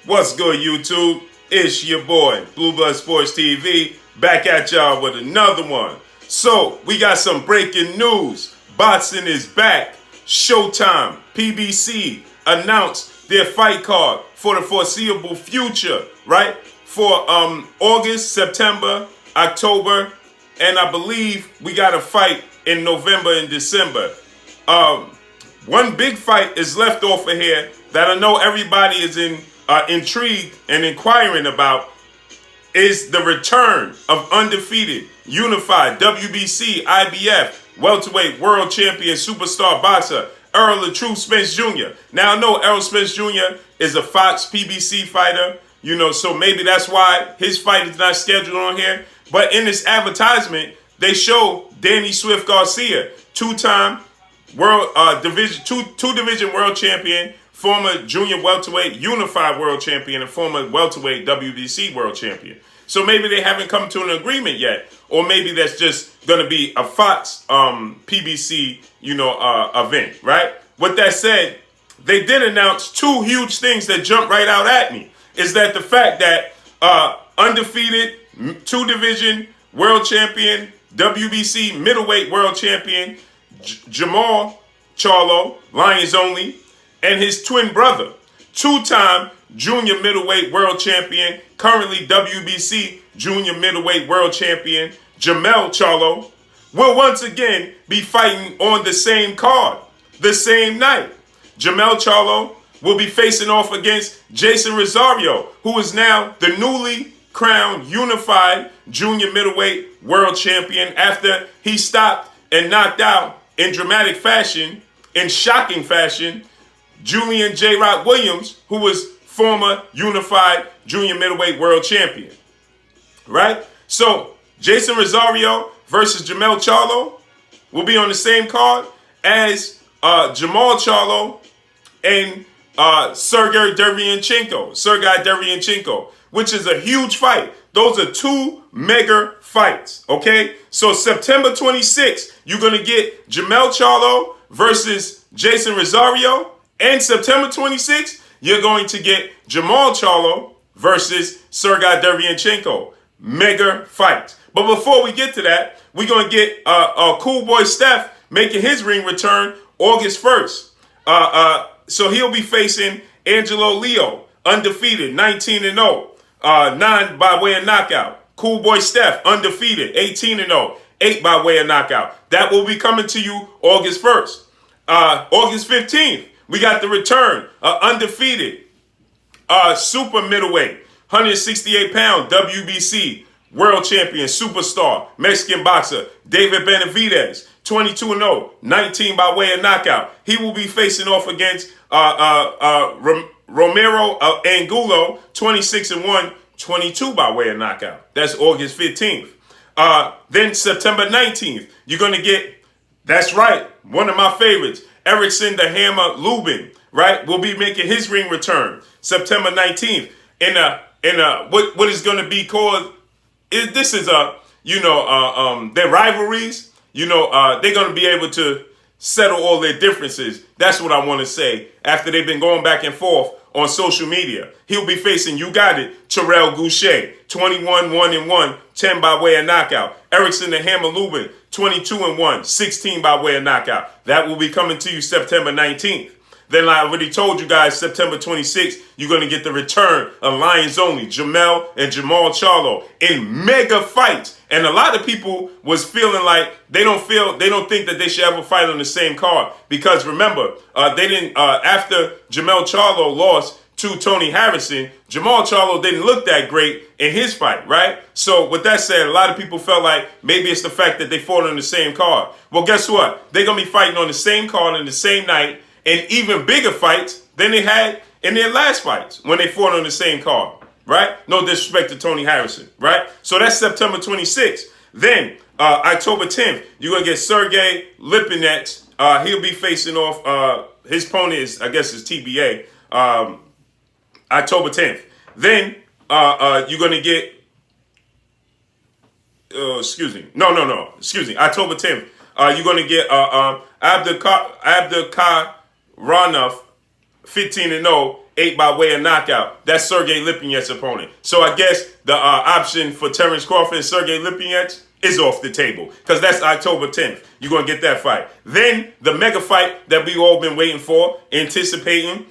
What's good, YouTube? It's your boy, Blue Blood Sports TV, back at y'all with another one. So, we got some breaking news. Boxing is back. Showtime, PBC announced their fight card for the foreseeable future, right? For August, September, October, and I believe we got a fight in November and December. One big fight is left off of here that I know everybody is intrigued and inquiring about is the return of undefeated, unified WBC, IBF, welterweight world champion, superstar boxer, Errol Spence Jr. Now I know Errol Spence Jr. is a Fox PBC fighter, so maybe that's why his fight is not scheduled on here. But in this advertisement, they show Danny Swift Garcia, two-time world two division world champion, former junior welterweight unified world champion, and former welterweight WBC world champion. So maybe they haven't come to an agreement yet, or maybe that's just going to be a Fox PBC event, right? With that said, they did announce two huge things that jump right out at me. Is that the fact that undefeated two division world champion, WBC middleweight world champion Jermall CHARLO, Lions only, and his twin brother, two-time junior middleweight world champion, currently WBC junior middleweight world champion Jermall CHARLO, will once again be fighting on the same card, the same night. Jermall CHARLO will be facing off against Jason Rosario, who is now the newly crowned unified junior middleweight world champion after he stopped and knocked out in dramatic fashion, in shocking fashion, Julian J. Rock Williams, who was former unified junior middleweight world champion. Right? So, Jason Rosario versus Jermall CHARLO will be on the same card as Jermall CHARLO and Sergey Derevyanchenko, which is a huge fight. Those are two mega fights, okay? So September 26th, you're going to get Jermall CHARLO versus Jason Rosario. And September 26th, you're going to get Jermall CHARLO versus Sergey Derevyanchenko. Mega fight. But before we get to that, we're going to get Cool Boy Steph making his ring return August 1st. So he'll be facing Angelo Leo, undefeated, 19-0. 9 by way of knockout. Cool Boy Steph, undefeated, 18-0, 8 by way of knockout. That will be coming to you August 1st. August 15th, we got the return of undefeated super middleweight, 168-pound WBC world champion, superstar, Mexican boxer, David Benavidez, 22-0, 19 by way of knockout. He will be facing off against Romero Angulo, 26-1, 22 by way of knockout. That's August 15th. Then September 19th, you're going to get, that's right, one of my favorites, Erickson the Hammer Lubin, right, will be making his ring return September 19th in what is going to be called, this is their rivalries, they're going to be able to settle all their differences. That's what I want to say. After they've been going back and forth on social media, he'll be facing, you got it, Terrell Goucher, 21-1-1, 10 by way of knockout. Erickson the Hammer Lubin, 22-1, 16 by way of knockout. That will be coming to you September 19th. Then I already told you guys, September 26th, you're going to get the return of Lions Only, Jermall and Jermall CHARLO in mega fights. And a lot of people was feeling like they don't think that they should ever fight on the same card. Because remember, they didn't, after Jermall CHARLO lost to Tony Harrison, Jermall CHARLO didn't look that great in his fight, right? So with that said, a lot of people felt like maybe it's the fact that they fought on the same card. Well, guess what? They're going to be fighting on the same card on the same night, and even bigger fights than they had in their last fights when they fought on the same card, right? No disrespect to Tony Harrison, right? So that's September 26th. Then October 10th, you're going to get Sergey Lipinets. He'll be facing off, his opponent is, I guess, is TBA, October 10th. Then you're going to get, October 10th. You're going to get Abdelkar Ranov, 15-0, 8 by way of knockout. That's Sergey Lipinets' opponent. So I guess the option for Terrence Crawford and Sergey Lipinets is off the table because that's October 10th. You're going to get that fight. Then the mega fight that we all been waiting for, anticipating,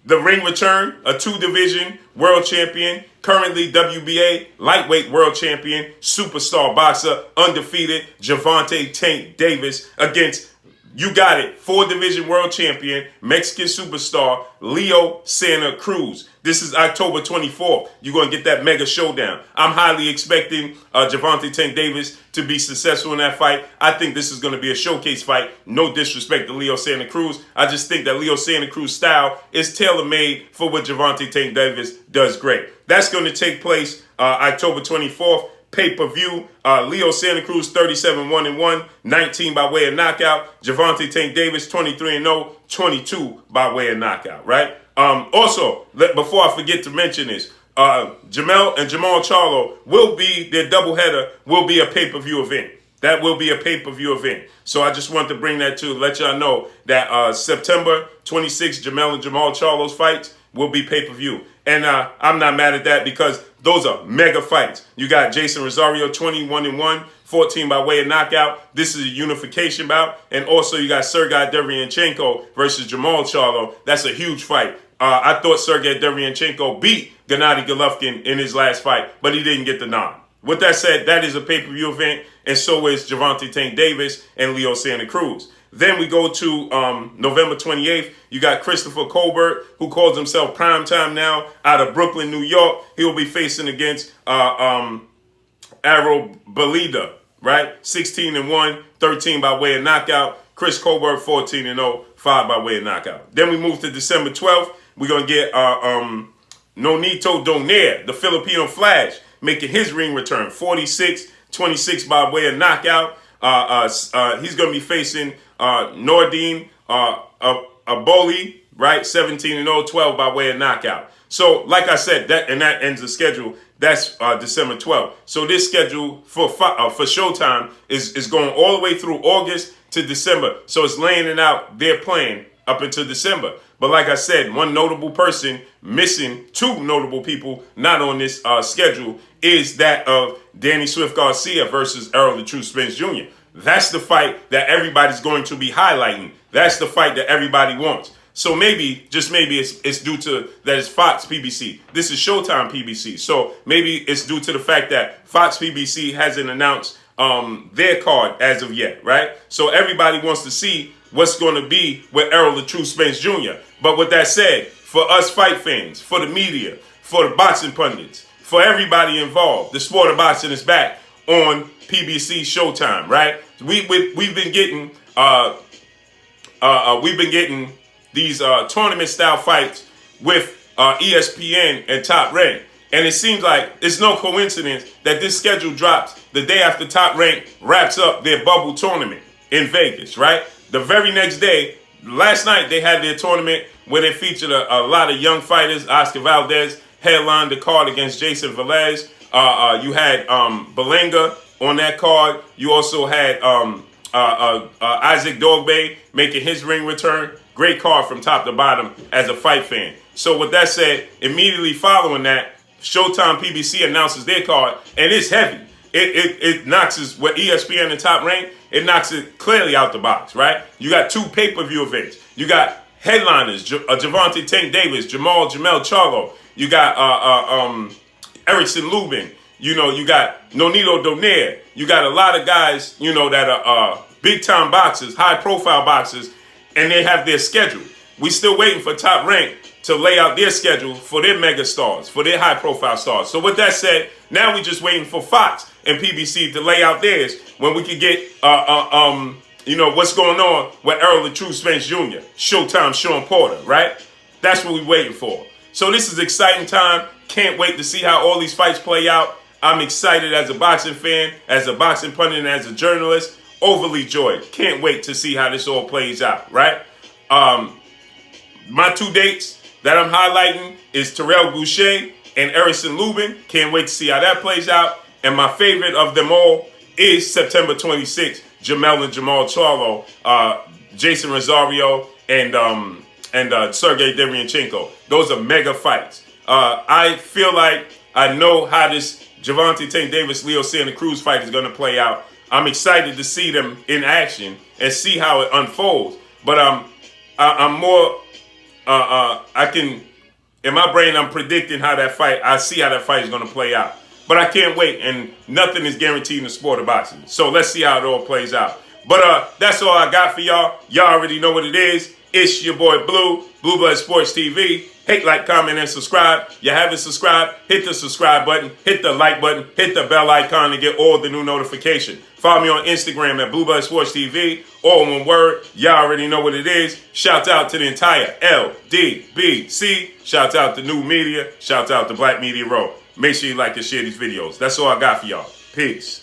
the ring return, a 2-division world champion, currently WBA lightweight world champion, superstar boxer, undefeated, Gervonta Tank Davis against, you got it, 4-division world champion, Mexican superstar, Leo Santa Cruz. This is October 24th. You're going to get that mega showdown. I'm highly expecting Gervonta Tank Davis to be successful in that fight. I think this is going to be a showcase fight. No disrespect to Leo Santa Cruz. I just think that Leo Santa Cruz style is tailor-made for what Gervonta Tank Davis does great. That's going to take place October 24th. Pay-per-view, Leo Santa Cruz 37-1-1, 19 by way of knockout. Gervonta Tank Davis 23-0, 22 by way of knockout, right? Also, before I forget to mention this, Jermall and CHARLO will be, their doubleheader will be a pay-per-view event. That will be a pay-per-view event. So I just wanted to bring that to let y'all know that September 26th, Jermall and CHARLO's fights will be pay-per-view. And I'm not mad at that because those are mega fights. You got Jason Rosario 21-1, 14 by way of knockout. This is a unification bout. And also you got Sergey Derevyanchenko versus Jermall Charlo. That's a huge fight. I thought Sergey Derevyanchenko beat Gennady Golovkin in his last fight, but he didn't get the nod. With that said, that is a pay-per-view event, and so is Gervonta Tank Davis and Leo Santa Cruz. Then we go to November 28th. You got Christopher Colbert, who calls himself Primetime now, out of Brooklyn, New York. He'll be facing against Errol Spence, right? 16-1, 13 by way of knockout. Chris Colbert, 14-0, 5 by way of knockout. Then we move to December 12th. We're going to get Nonito Donaire, the Filipino Flash, making his ring return, 46-26 by way of knockout. He's going to be facing Nordine Aboli, right? 17-0, 12 by way of knockout. So, like I said, that ends the schedule. That's December 12th. So this schedule for Showtime is going all the way through August to December. So it's laying it out, they're playing up until December. But like I said, one notable person missing, 2 notable people not on this schedule is that of Danny Swift Garcia versus Errol the True Spence Jr. That's the fight that everybody's going to be highlighting. That's the fight that everybody wants. So maybe, just maybe, it's due to that it's Fox PBC. This is Showtime PBC. So maybe it's due to the fact that Fox PBC hasn't announced their card as of yet, right? So everybody wants to see what's going to be with Errol the True Spence Jr. But with that said, for us fight fans, for the media, for the boxing pundits, for everybody involved, the sport of boxing is back on PBC Showtime, right? We've been getting these tournament style fights with ESPN and Top Rank, and it seems like it's no coincidence that this schedule drops the day after Top Rank wraps up their bubble tournament in Vegas, right? The very next day, last night they had their tournament where they featured a lot of young fighters. Oscar Valdez headlined the card against Jason Velez. You had Belenga on that card. You also had Isaac Dogbe making his ring return. Great card from top to bottom as a fight fan. So with that said, immediately following that, Showtime PBC announces their card, and it's heavy. It knocks us with ESPN and Top Rank. It knocks it clearly out the box, right? You got 2 pay-per-view events. You got headliners, Gervonta Tank Davis, Jermall Charlo. You got Erickson Lubin. You know, you got Nonito Donaire. You got a lot of guys, you know, that are big-time boxers, high-profile boxers, and they have their schedule. We still waiting for Top Rank to lay out their schedule for their mega stars, for their high-profile stars. So with that said, now we're just waiting for Fox and PBC to lay out theirs when we can get, you know, what's going on with Errol the True Spence Jr., Showtime Sean Porter, right? That's what we're waiting for. So this is exciting time. Can't wait to see how all these fights play out. I'm excited as a boxing fan, as a boxing pundit, and as a journalist. Overly joyed. Can't wait to see how this all plays out, right? My 2 dates that I'm highlighting is Terrell Boucher and Erickson Lubin. Can't wait to see how that plays out. And my favorite of them all is September 26th, Jermall and Jermall Charlo, Jason Rosario and Sergey Derevyanchenko. Those are mega fights. I feel like I know how this Gervonta Tank Davis, Leo Santa Cruz fight is going to play out. I'm excited to see them in action and see how it unfolds. But I'm more, I can, in my brain, I'm predicting how that fight, I see how that fight is going to play out. But I can't wait, and nothing is guaranteed in the sport of boxing. So let's see how it all plays out. But that's all I got for y'all. Y'all already know what it is. It's your boy Blue, Blue Blood Sports TV. Hit, like, comment, and subscribe. You haven't subscribed, hit the subscribe button, hit the like button, hit the bell icon to get all the new notification. Follow me on Instagram at Blue Blood Sports TV. All one word. Y'all already know what it is. Shout out to the entire LDBC. Shout out to New Media. Shout out to Black Media Row. Make sure you like and share these videos. That's all I got for y'all. Peace.